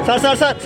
Sir sir sir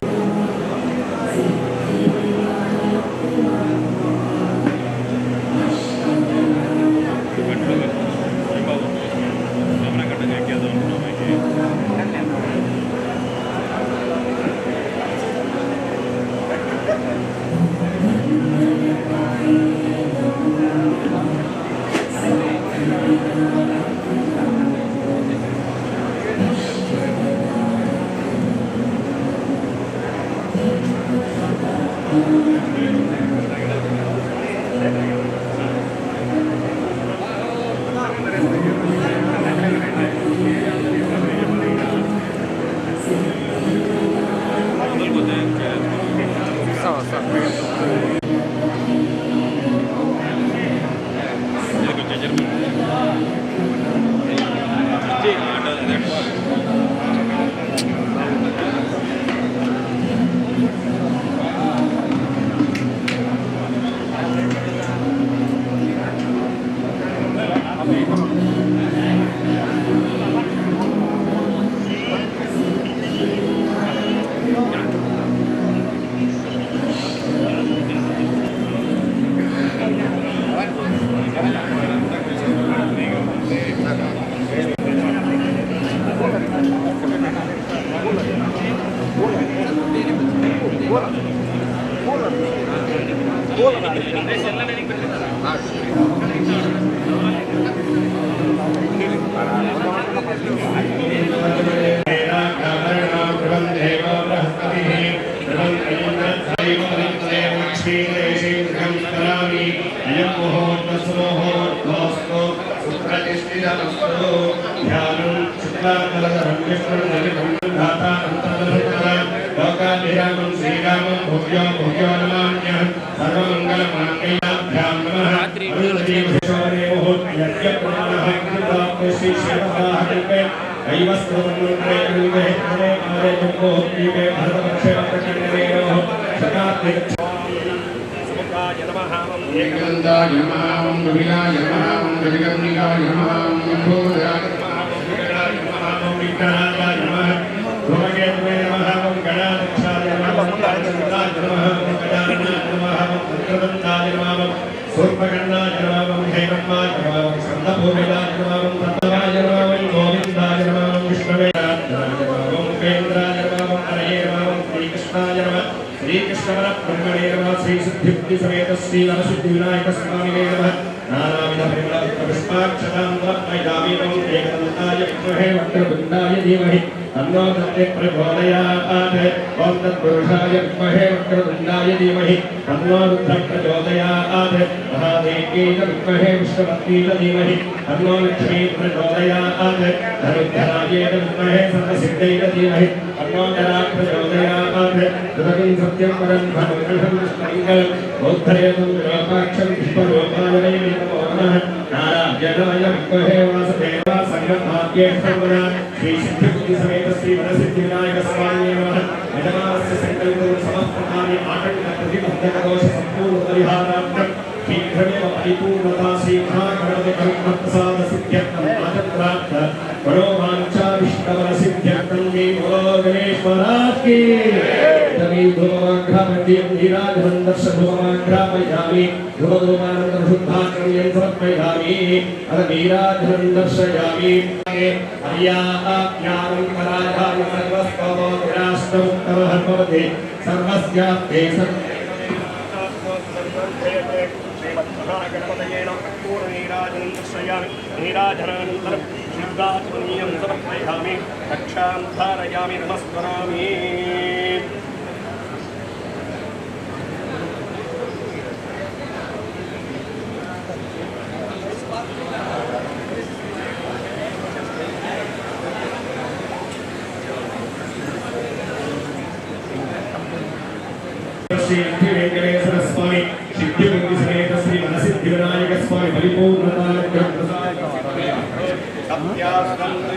सत्यास्तं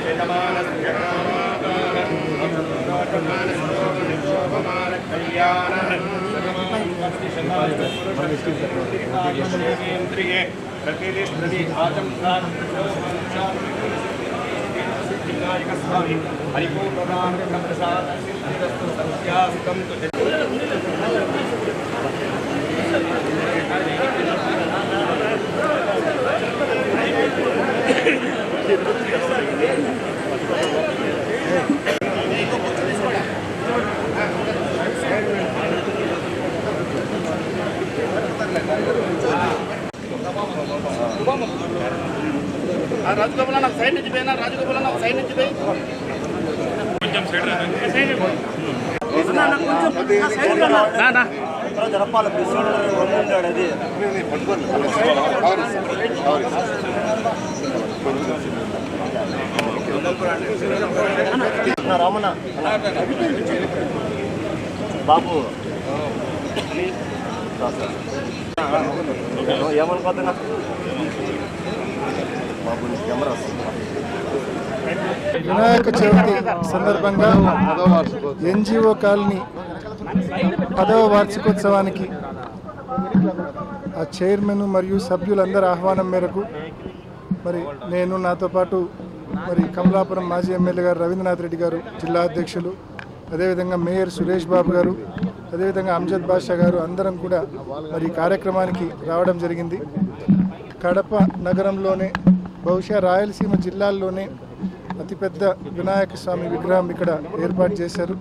यजमानस्य Rajagopal నాకు side నుంచి పోయినా రాజగోపాల్ నాకు సైడ్ నుంచి పోయి కొంచెం జరపాలి అది రామన్న బాబు ఏమనుకోతున్నా బాబు కెమెరా వినాయక చవితి సందర్భంగా ఎన్జిఓ కాలనీ 10వ వార్షికోత్సవానికి ఆ చైర్మన్ మరియు సభ్యులందరి ఆహ్వానం మేరకు మరి నేను నాతో పాటు మరి కమలాపురం మాజీ ఎమ్మెల్యే గారు రవీంద్రనాథ్ రెడ్డి గారు జిల్లా అధ్యక్షులు, అదేవిధంగా మేయర్ సురేష్ బాబు గారు, అదేవిధంగా అంజద్ బాషా గారు అందరం కూడా మరి ఈ కార్యక్రమానికి రావడం జరిగింది. కడప నగరంలోనే బహుశా రాయలసీమ జిల్లాల్లోనే అతిపెద్ద వినాయక స్వామి విగ్రహం ఇక్కడ ఏర్పాటు చేశారు.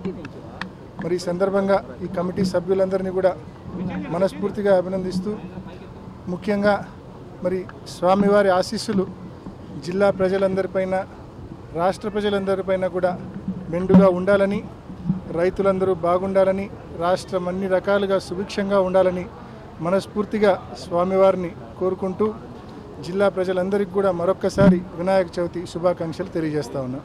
మరి ఈ సందర్భంగా ఈ కమిటీ సభ్యులందరినీ కూడా మనస్ఫూర్తిగా అభినందిస్తూ, ముఖ్యంగా మరి స్వామివారి ఆశీస్సులు జిల్లా ప్రజలందరిపైన, రాష్ట్ర ప్రజలందరిపైన కూడా మెండుగా ఉండాలని, రైతులందరూ బాగుండాలని, రాష్ట్రం అన్ని రకాలుగా సుభిక్షంగా ఉండాలని మనస్ఫూర్తిగా స్వామివారిని కోరుకుంటూ జిల్లా ప్రజలందరికీ కూడా మరొక్కసారి వినాయక చవితి శుభాకాంక్షలు తెలియజేస్తా ఉన్నా.